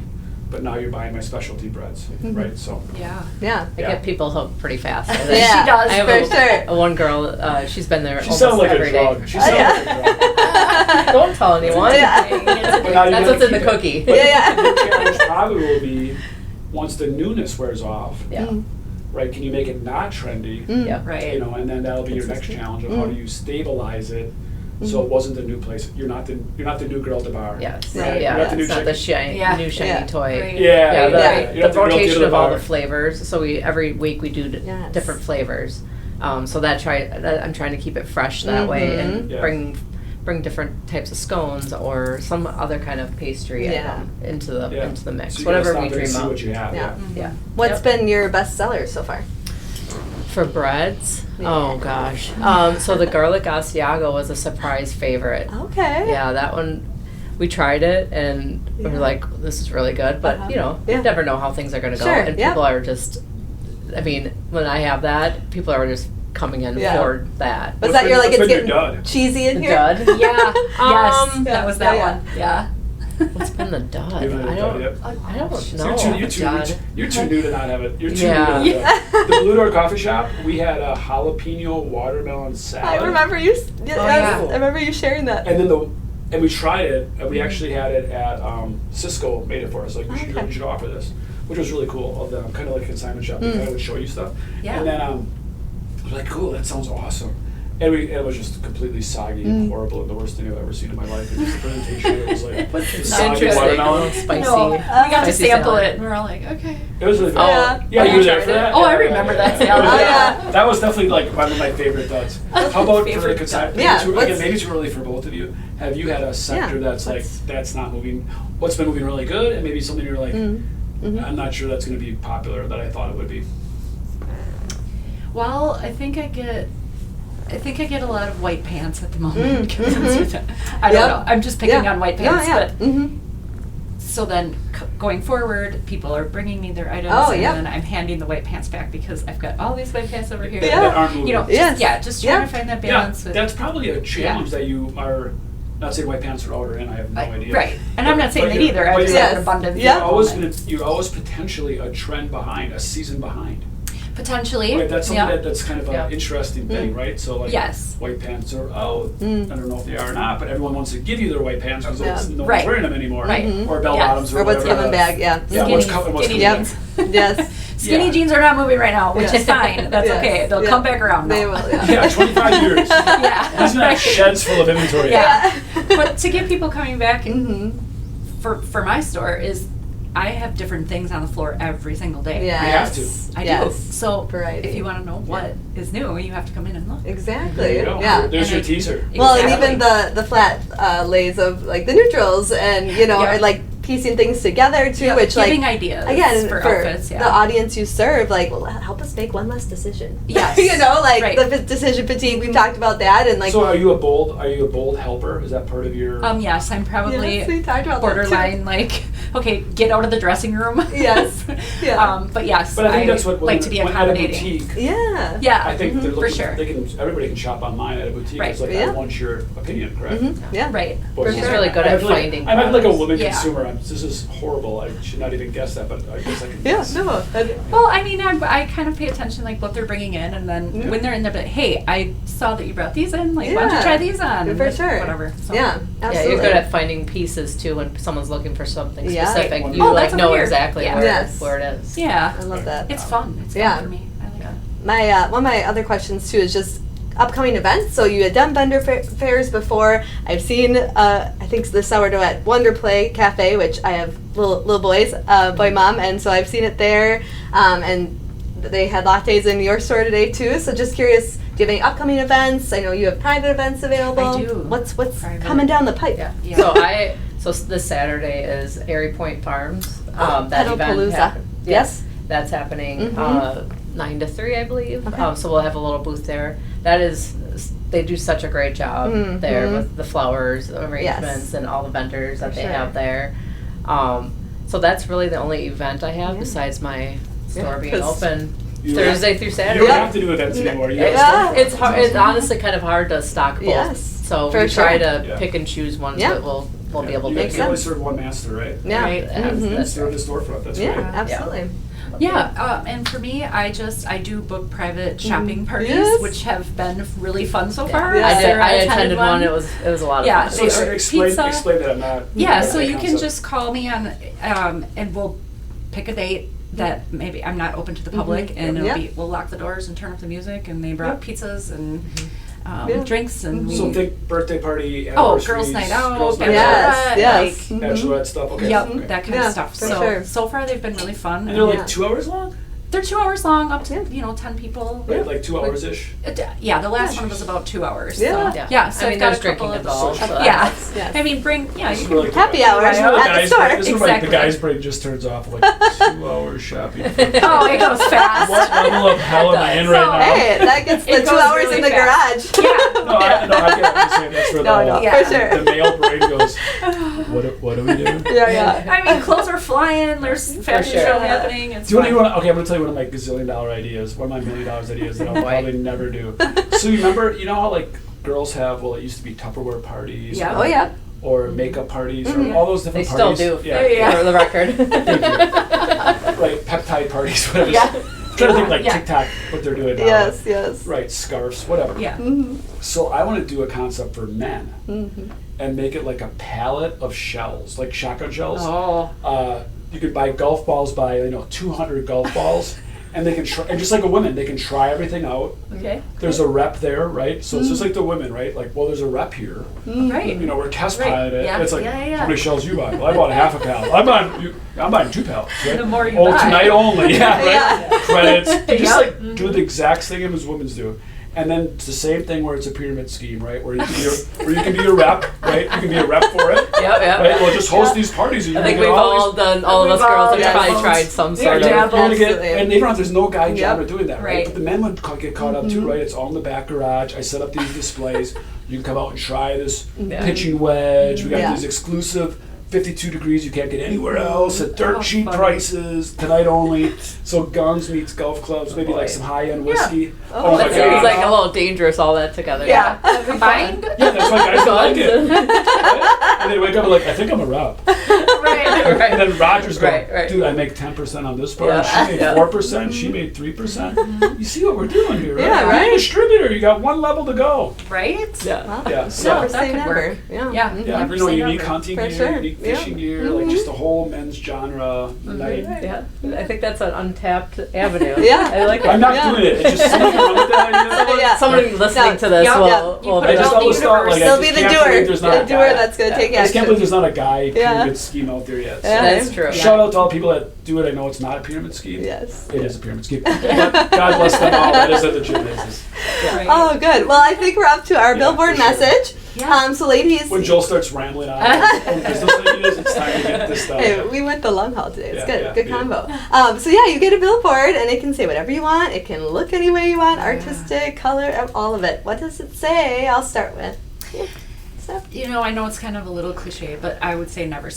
but now you're buying my specialty breads, right? So, Yeah. Yeah. I Yeah. get people hooked pretty fast. I think. Yeah, She does, I have for sure. a one girl, she's been there she almost sounds like every a day. drug. She sounds like a drug. Don't tell anyone. Yeah. But now you're That's gonna what's in the keep it. cookie. But Yeah, the challenge probably will be once the newness wears off, Yeah. right? Can you make it not trendy? Yeah. Right. You know, and then that'll be your next challenge of how do you stabilize it so it wasn't the new place. You're not the new girl at the bar. Yes. Right. Yeah. You're not the new It's not the chicken. shiny, Yeah. new shiny Yeah. toy. Right. Yeah, Yeah, the, Yeah. You're the not the girl at the rotation other of all bar. the flavors. So every week we do Yes. different flavors. So I'm trying to keep it fresh that way and Yeah. bring different types of scones or some other kind of pastry Yeah. item into the Yeah. mix. So you gotta Whatever stop we there and dream see of. what you have. Yeah. Yeah. What's been your best seller so far? For breads? Yeah. Oh gosh. So the garlic Asiago was a surprise favorite. Okay. Yeah, that one, we tried it and we Yeah. were like, this is really good. But, Uh-huh. you Yeah. never know how things are going to go. Sure, And yeah. people are just, I mean, when I have that, people are just coming in Yeah. for that. Was What's that been- your like what's it's been your getting dud? cheesy in The here? dud? Yeah. Yes. Um, That was that yeah. one. Yeah. What's been the dud? You haven't had I a don't, dud yet? I don't So know. you're too new to not have it. You're too Yeah. new to not have it. The Blue Door Coffee Shop, we had a jalapeno watermelon salad. I remember you. Yes, yeah. I remember you sharing that. And then and we tried it, and we actually had it at Cisco made it for us. Like, Okay. you should offer this, which was really cool of them, kind of like a consignment shop. They kind of would show you stuff. Yeah. And then I was like, cool, that sounds awesome. And it was just completely soggy and horrible, and the worst thing I've ever seen in my life. It was just the presentation. It was like soggy Interesting. watermelon. Spicy. No, we got to spicy sample salad. it, and we're all like, okay. It was really Oh, yeah, you were there for that. Oh, I remember that salad. Oh, yeah. That was definitely like one of my favorite duds. How about for the Favorite consignment? dud. Yeah, Again, maybe too early for both of you. Have you had a sector that's like that's not moving? What's been moving really good, and maybe something you're like, I'm not sure that's going to be popular that I thought it would be. Well, I think I get a lot of white pants at the moment. I don't know. I'm just picking on white pants, but so then going forward, people are bringing me their items, and then I'm handing the white pants back because I've got all these white pants over here. That aren't moving. You know, just trying to find that balance. Yeah, that's probably a challenge that you are. Not saying white pants are out or in. I have no idea. Right, and I'm not saying that either. I just have an abundance. You're always potentially a trend behind, a season behind. Potentially. Right, that's something that's kind of an interesting thing, right? So like white pants are out. I don't know if they are or not, but everyone wants to give you their white pants because no one's wearing them anymore. Right. Or bell bottoms or what's whatever. coming back, What's coming jeans. Yes. Skinny jeans are not moving right now, which is fine. That's okay. They'll come back around. They now. will, 25 years. Isn't that sheds full of inventory? But to get people coming back for my store is I have different things on the floor every single day. Yes. You have to. I do. So variety. if you want to know what is new, you have to come in and look. Exactly. There you go. Yeah. There's your teaser. Well, and even the flat lays of like the neutrals and or like piecing things together too, which giving like ideas again for outfits, the audience you serve, like help us make one less decision. Yes. The decision fatigue. We've talked about that, and like. So are you a bold helper? Is that part of your? Yes, I'm probably we talked about borderline like okay, get out of the dressing room. Yes. Yeah. But yes, But I think that's what like to be accommodating. At a boutique. Yeah. Yeah. I think they're looking, for sure. Everybody can shop online at a boutique. Right. It's like I want your opinion, correct? Yeah. Right. Boy, She's really good at finding I'm like a products. woman Yeah. consumer. This is horrible. I should not even guess that, but I guess I can Yeah. guess. No. Well, I mean, I kind of pay attention like what they're bringing in, and then when they're in there, but hey, I saw that you brought these in. Like, why don't you try these on? For sure. Whatever. So. Yeah. Absolutely. Yeah, you're good at finding pieces too when someone's looking for something Yeah. specific. Right. You Oh, like that's know weird. exactly Yeah. where it is. Yeah. I love that. It's fun. It's Yeah. fun for me. I like it. My one of my other questions too is just upcoming events. So you had done vendor fairs before. I've seen I think the sourdough at Wonder Play Cafe, which I have little boys, boy mom, and so I've seen it there. And they had lattes in your store today too. So just curious, do you have any upcoming events? I know you have private events available. I do. What's Private. coming down the pipe? Yeah. So this Saturday is Airy Point Farms. That event. Pedalpalooza. Yes. That's happening 9 to 3, I believe. Okay. So we'll have a little booth there. They do such a great job there with the flowers arrangements and all the vendors that they have there. So that's really the only event I have besides my store being open Thursday through Saturday. You don't have to do events anymore. It's hard. It's honestly kind of hard to stock both. Yes, So for we try sure. to pick and choose ones Yeah. that we'll be able to You make can only sense. serve one master, right? Yeah. Right. That's the storefront. That's Yeah, right. absolutely. Yeah, and for me, I do book private shopping parties, Yes. which have been really fun so far. Yeah. Sarah I attended one. It was a lot of Yeah, fun. So They ordered explain pizza. that. I'm not. Yeah, that so you can concept. just call me on, and we'll pick a date that maybe I'm not open to the public, and we'll lock the doors and turn up the music, and they brought pizzas and drinks, and So we. think birthday party. Girls' night out, girls' night Yes, out, yes. like, bachelorette stuff. Okay. yep, Okay. that kind Yeah, of stuff. for So sure. so far they've been really fun. And they're like 2 hours long. They're 2 hours long, up to 10 people. Right, like 2 hours ish. Yeah, the last one was about 2 hours. Yeah. So, Yeah. so I I've mean, got there's a couple drinking of involved. So yeah. Yes. I mean, bring This you is can really Happy cool. hours Right. at the Guys, store. this is where Exactly. the guy's brain just turns off like 2 hours shopping. Oh, it goes fast. What level of hell am I in right now? Hey, that gets the It 2 goes hours really in the fast. garage. Yeah. No, I get what you're saying. That's where No, Yeah. for sure. the male brain goes, what do we do? Yeah. I mean, clothes are flying. There's fashion sure. show happening. It's Do you want fun. to? Okay, I'm going to tell you one of my gazillion-dollar ideas. One of my $1 million ideas that I'll probably never do. So you remember, you know how like girls have? Well, it used to be Tupperware parties. Yeah. Or, Oh yeah. or makeup parties, or all those They different still parties. do. Yeah. For the record. Right, peptide parties. Whatever. Yeah. I'm trying to think like Yeah. TikTok, what they're doing now. Yes. Right, scarves, whatever. Yeah. So I want to do a concept for men and make it like a pallet of shells, like shotgun shells. Oh. You could buy golf balls by 200 golf balls, And they can try, and just like a woman, they can try everything out. Okay. There's a rep there, right? So it's just like the women, right? Like, well, there's a rep here. Right. You know, we're test Right. pilot it. Yeah. It's like, Yeah. how many shells you buy? Well, I bought a half a pallet. I'm buying 2 pallets. Right? The more you oh, buy. tonight only. Yeah, right. Yeah. Credits. You just Yep. like do the exact same as women's do. And then it's the same thing where it's a pyramid scheme, right? Where you can be a rep, right? You can be a rep for it. Yep. Right? Well, just host these parties. And I you're think gonna we've get all all these- done. All of us We've girls all have probably dabbled. tried some Yeah, sort you're of. gonna get, Absolutely. and even if there's no guy Yep. genre doing that, right? Right. But the men would get caught up too, right? It's all in the back garage. I set up these displays. You can come out and try this Yeah. pitching wedge. We got Yeah. these exclusive 52 degrees you can't get anywhere else at dirt Oh, cheap funny. prices tonight only. So guns meets golf clubs, maybe boy. like some high end whiskey. Oh, my That seems god! like a little dangerous, all that together. Yeah. Combined? Yeah, that's why guys don't like it. Guns. Right? And they wake up and like, I think I'm a rep. Right. And then Roger's going, Right. dude, I make 10% on this part. Yeah. She made Yeah. 4%. She made 3%. You see what we're doing here, right? Yeah, You're right. a distributor. You got one level to go. Right? Yeah. Wow. Yeah. So No, never that say could never. work. Yeah. Yeah. Yeah, Never you know, say unique never. hunting For gear, sure. unique Yeah. fishing gear, like just a whole men's genre night. Yeah, I think that's an untapped avenue. Yeah. I like it. I'm not Yeah. doing it. It's just someone run with that idea. Yeah. Somebody listening No, to this yeah, will. yeah. will You I put it just out in the always thought, like, I universe. They'll be just the can't doer. believe there's not The a doer guy. that's going to take I just can't believe action. there's not a guy Yeah. pyramid scheme out there yet. So. Yeah. That's true. Shout out to all the people that do it. I know it's not a pyramid scheme. Yes. It is a pyramid scheme. But God bless them all. That is a legit business. Right. Oh, good. Well, I think we're up to our Yeah, Billboard for sure. message. Yeah. So, ladies, When Joel starts rambling on what business thing it is, it's time to get this done. hey, we went the long haul today. It's Yeah, good. yeah, Good yeah. combo. So, yeah, you get a billboard, and it can say whatever you want. It can look any way you want, artistic, color, all of it. What does it say? I'll start with. Yeah. Steph? You know, I know it's kind of a little cliche, but I would say never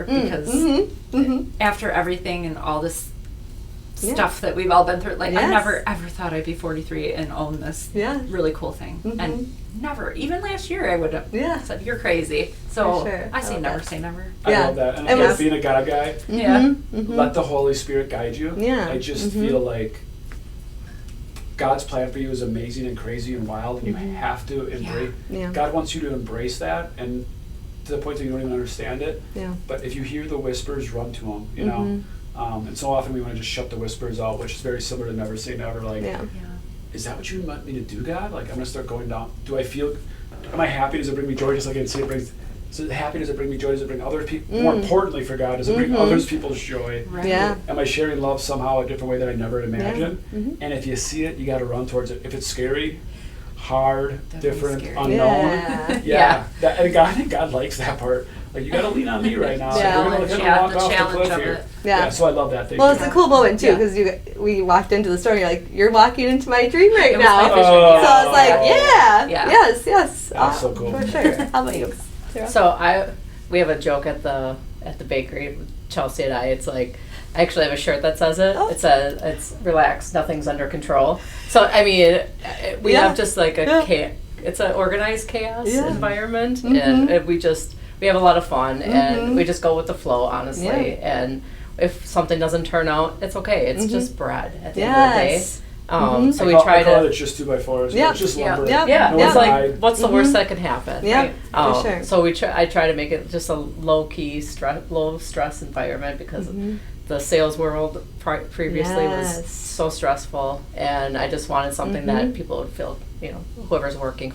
because Mm-hmm. after everything and all this Yeah. stuff that we've all been through, like I Yes. never ever thought I'd be 43 and own this Yeah. really cool thing. Mhm. And never, even last year I would have Yeah. said, you're crazy. So For sure. I say I love never that. say never. I Yeah. love that. And It again, was- being a God guy, Yeah. Mm-hmm. let the Holy Spirit guide you. Yeah. I just Mhm. feel like God's plan for you is amazing and crazy and wild, and you have to embrace. Yeah. God wants you to embrace that, and to the point that you don't even understand it. Yeah. But if you hear the whispers, run to them. You know. And so often we want to just shut the whispers out, which is very similar to never say never. Like, Yeah. is that what you want me to do, God? Like, I'm gonna start going down. Do I feel? Am I happy? Does it bring me joy? Just like I say, it brings. Is it happy? Does it bring me joy? Does it bring other people? More importantly, for God, does it bring others people's joy? Right. Yeah. Am I sharing love somehow a different way that I never imagined? Mhm. And if you see it, you got to run towards it. If it's scary, hard, Definitely different, scary. unknown, Yeah. Yeah. and God, I think God likes that part. Like, you got to lean on me right now. Yeah. We're gonna Yeah, walk the off the challenge cliff of here. it. Yeah. So I love that. Thank Well, you. it's a cool moment too Yeah. because we walked into the store and you're like, you're walking into my dream right It was now. my So vision, I was like, Yeah. yes. That's so cool. For sure. How about you? Sarah? So we have a joke at the bakery, Chelsea and I. It's like, I actually have a shirt that says it. Oh. It's relax, nothing's under control. So I mean, we Yeah. have just like it's an organized chaos Yeah. environment, Mhm. and we have a lot of fun, and we just go with the flow, honestly. Yeah. And if something doesn't turn out, it's okay. It's just bread at the end Yes. of the day. So we I try call to. it just 2x4s. Yeah. It's just Yeah. lumber. Yeah. Yeah, No it's one like, died. what's the worst that can happen? Yeah, Right. for sure. So I try to make it just a low key, low stress environment because the sales world previously Yes. was so stressful, and I just wanted something that people would feel, whoever's working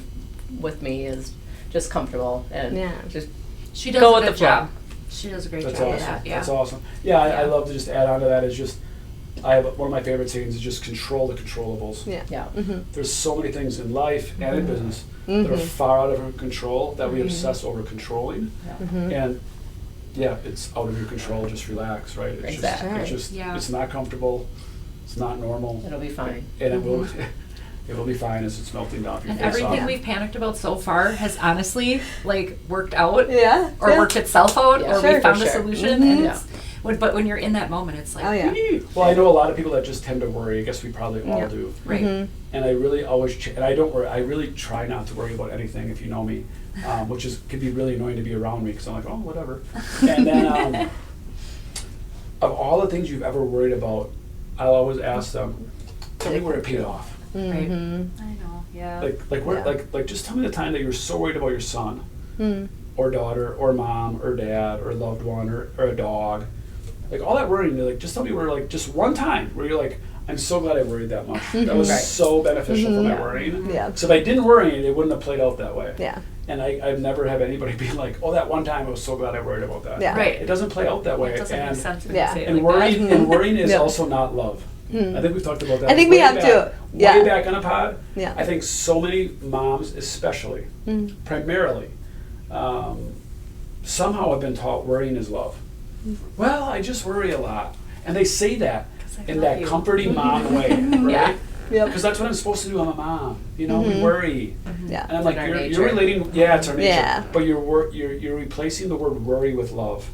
with me is just comfortable and Yeah. just She does Go a with good the flow. job. She does a great That's job. awesome. with that, Yeah. That's awesome. Yeah, I Yeah. love to just add on to that is just, I have one of my favorite sayings is just control the controllables. Yeah. yeah. There's so many things in life and in business that are far out of our control that we obsess over controlling. And yeah, it's out of your control. Just relax, right? It's Exactly. just, it's just, Yeah. it's not comfortable. It's not normal, It'll be fine. and it will, it will be fine as it's melting down your And face everything off. we've panicked about so far has honestly worked out Yeah. or yeah. worked itself out Yeah. or Sure, we found for a sure. solution and but when you're in that moment it's like Oh, yeah. Well, I know a lot of people that just tend to worry. I guess we probably all Yeah. do. right. And I really always, and I don't worry. I really try not to worry about anything if you know me, which can be really annoying to be around me because I'm like, oh, whatever. And then, of all the things you've ever worried about, I'll always ask them, tell me where it paid off. Right. I know. Yeah. Like, just tell me the time that you were so worried about your son, or daughter, or mom, or dad, or loved one, or a dog. Like all that worrying, like just tell me where, like just one time where you're like, I'm so glad I worried that much. That was so beneficial for my worrying. Yeah. So if I didn't worry, it wouldn't have played out that way. Yeah. And I've never had anybody be like, oh, that one time I was so glad I worried about that. Yeah. Right. It doesn't play out that way. It doesn't and make sense when yeah. you say it and like worrying, that. and worrying is Yep. also not love. I think we've talked about that. I think we way have back, too. Yeah. Way back on a pod. Yeah. I think so many moms, especially, primarily, somehow have been taught worrying is love. Well, I just worry a lot. And they say that in that comforting mom way, right? Yeah. Yep. Because that's what I'm supposed to do. I'm a mom. You know, we worry. Yeah. And I'm like, our you're nature. relating. Yeah, it's our nature. Yeah. But you're replacing the word worry with love,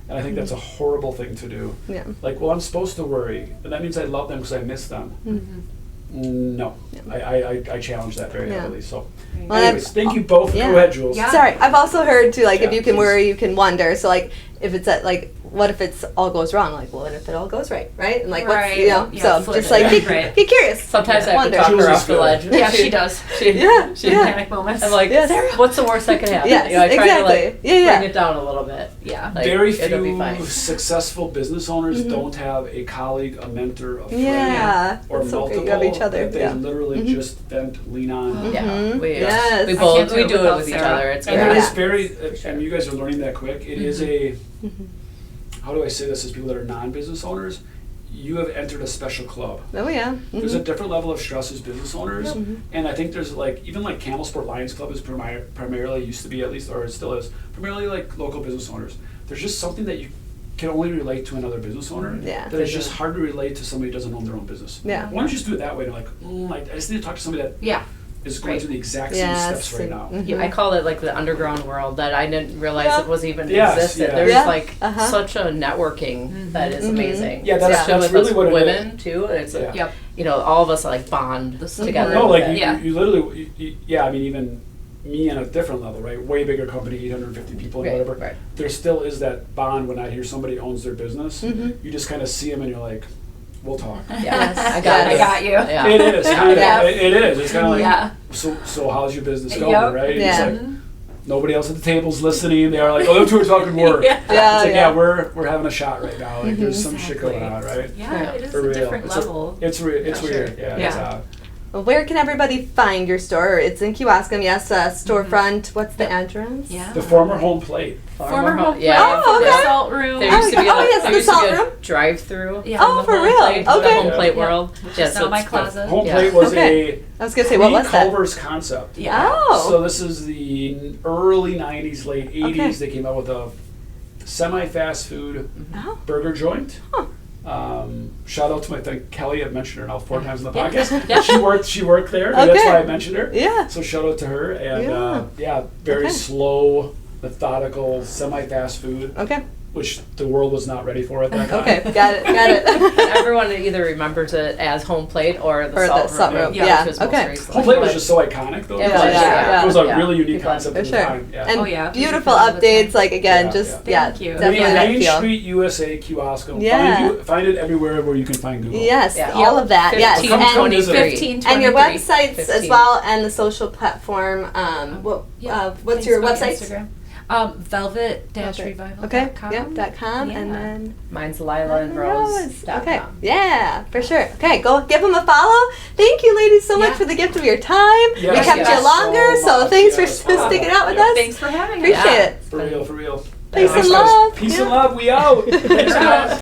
and I think that's a horrible thing to do. Yeah. Like, well, I'm supposed to worry, and that means I love them because I miss them. No, I challenge that very Yeah. heavily. So, Well, anyways, thank you both. yeah. Go ahead, Jules. Yeah. Sorry, I've also heard too, like, if Yeah, you can please. worry, you can wonder. So, like, if it's at, like, what if it's all goes wrong? Like, well, what if it all goes right? Right? And, like, what's, Right. you know, Yeah, so flip just, it. like, Yeah. Right. get curious. Sometimes I have Wonder. to talk Jules her is off the good. ledge. Yeah, she does. Yeah. She Yeah. Panic moments. I'm like, Yes. what's the worst that could happen? Yes, You know, I try exactly. to like Yeah, yeah. bring it down a little bit. Yeah. Like, Very it'll be few fine. successful business owners don't have a colleague, a mentor, a friend, Yeah. or That's so multiple great. You have each other. that they Yeah. literally just vent, lean on. Yeah, we, Yes. we I both can't do we it do it without with each Sarah. other. It's And great. it Yeah. is very, and you guys are learning that quick. It is a, how do I say this as people that are non-business owners? You have entered a special club. Oh, yeah. There's a different level of stress as business owners, and I think there's like, even like Camel Sport Lions Club is primarily, used to be at least, or it still is, primarily like local business owners. There's just something that you can only relate to another business owner. Yeah. That is just hard to relate to somebody who doesn't own their own business. Yeah. Why don't you just do it that way? And like, I just need to talk to somebody that Yeah. is going Right. through the exact same Yes. steps right now. Yeah, I call it like the underground world that I didn't realize Yeah. it was even Yes, existed. yeah. There's Yeah. like Uh-huh. such a networking that is amazing. Yeah, that's- Especially that's with us really what it women too. It's Yeah. Yep. you know, all of us like bond together. No, like with it. Yeah. you literally, yeah. I mean, even me on a different level, right? Way bigger company, 850 people, and Right, whatever. right. There still is that bond when I hear somebody owns their business. You just kind of see them, and you're like, "We'll talk." Yeah, I Yes. got I you. got you. Yeah. It is kind of. Yeah. It is. It's kind of like, Yeah. so how's your business going, Yep. right? Yeah. It's like nobody else at the table's listening. They are like, "Oh, them two are talking work." Yeah. Yeah, It's like, yeah. we're having a shot right now. Like, there's some shit Exactly. going on, right? Yeah, it is For a real. different It's level. It's weird. It's Yeah, weird. sure. Yeah. Yeah. It's, Well, where can everybody find your store? It's in Kewaskum, yes. Storefront. What's the address? Yeah. the former home plate. Former home yeah. Oh, plate, okay. the salt room. There used to be Oh, a, yes, there the used to be salt room. a drive-through. Yeah. Oh, the for home real? plate, Okay. The home plate Yeah. world. Which Yeah, is so now my it's- closet. Home Yeah. plate was Okay. I was gonna say, what was that? Culver's concept. Yeah. Oh. So this is the early 90s, late 80s. Okay. They came out with a semi-fast food Oh. burger joint. Huh. Shout out to my friend Kelly. I've mentioned her now 4 times in the Yeah. podcast. Yeah. She worked there. And that's Okay. why I mentioned her. Yeah. So shout out to her. And Yeah. very Okay. slow, methodical, semi-fast food, Okay. which the world was not ready for at that time. Okay. Got it. Got And it. everyone either remembers it as home plate or the Or salt the salt room. room. Yeah, Yeah. which was most Okay. recently. Home plate was But- just so iconic, though. It It was, yeah. It was a Yeah. really unique People- concept For at the sure. time. Yeah. And Oh, yeah. beautiful All the updates. time. Like again, Yeah, just yeah. Thank you. definitely Main that feel. Street USA Kewaskum. Yeah. Find it everywhere where you can find Google. Yes, Yeah. all of that. Yes, 1523. 15, and your 23. websites as 15. well, and the social platform. What's your Facebook, website? Instagram. Velvet-revival.com. Okay. Yep. .com and Yeah. then. Mine's Lilla and Rose.com. Okay. Yeah, for sure. Okay, go give them a follow. Thank you, ladies, so much Yeah. for the gift of your time. Yes, we kept yes. you longer, So so much, thanks yes. for sticking out with Yeah. us. Thanks for having me. Appreciate Yeah. it. For real, for real. Peace Thanks, and guys. love. Peace Yeah. and love. We out. Thanks, guys.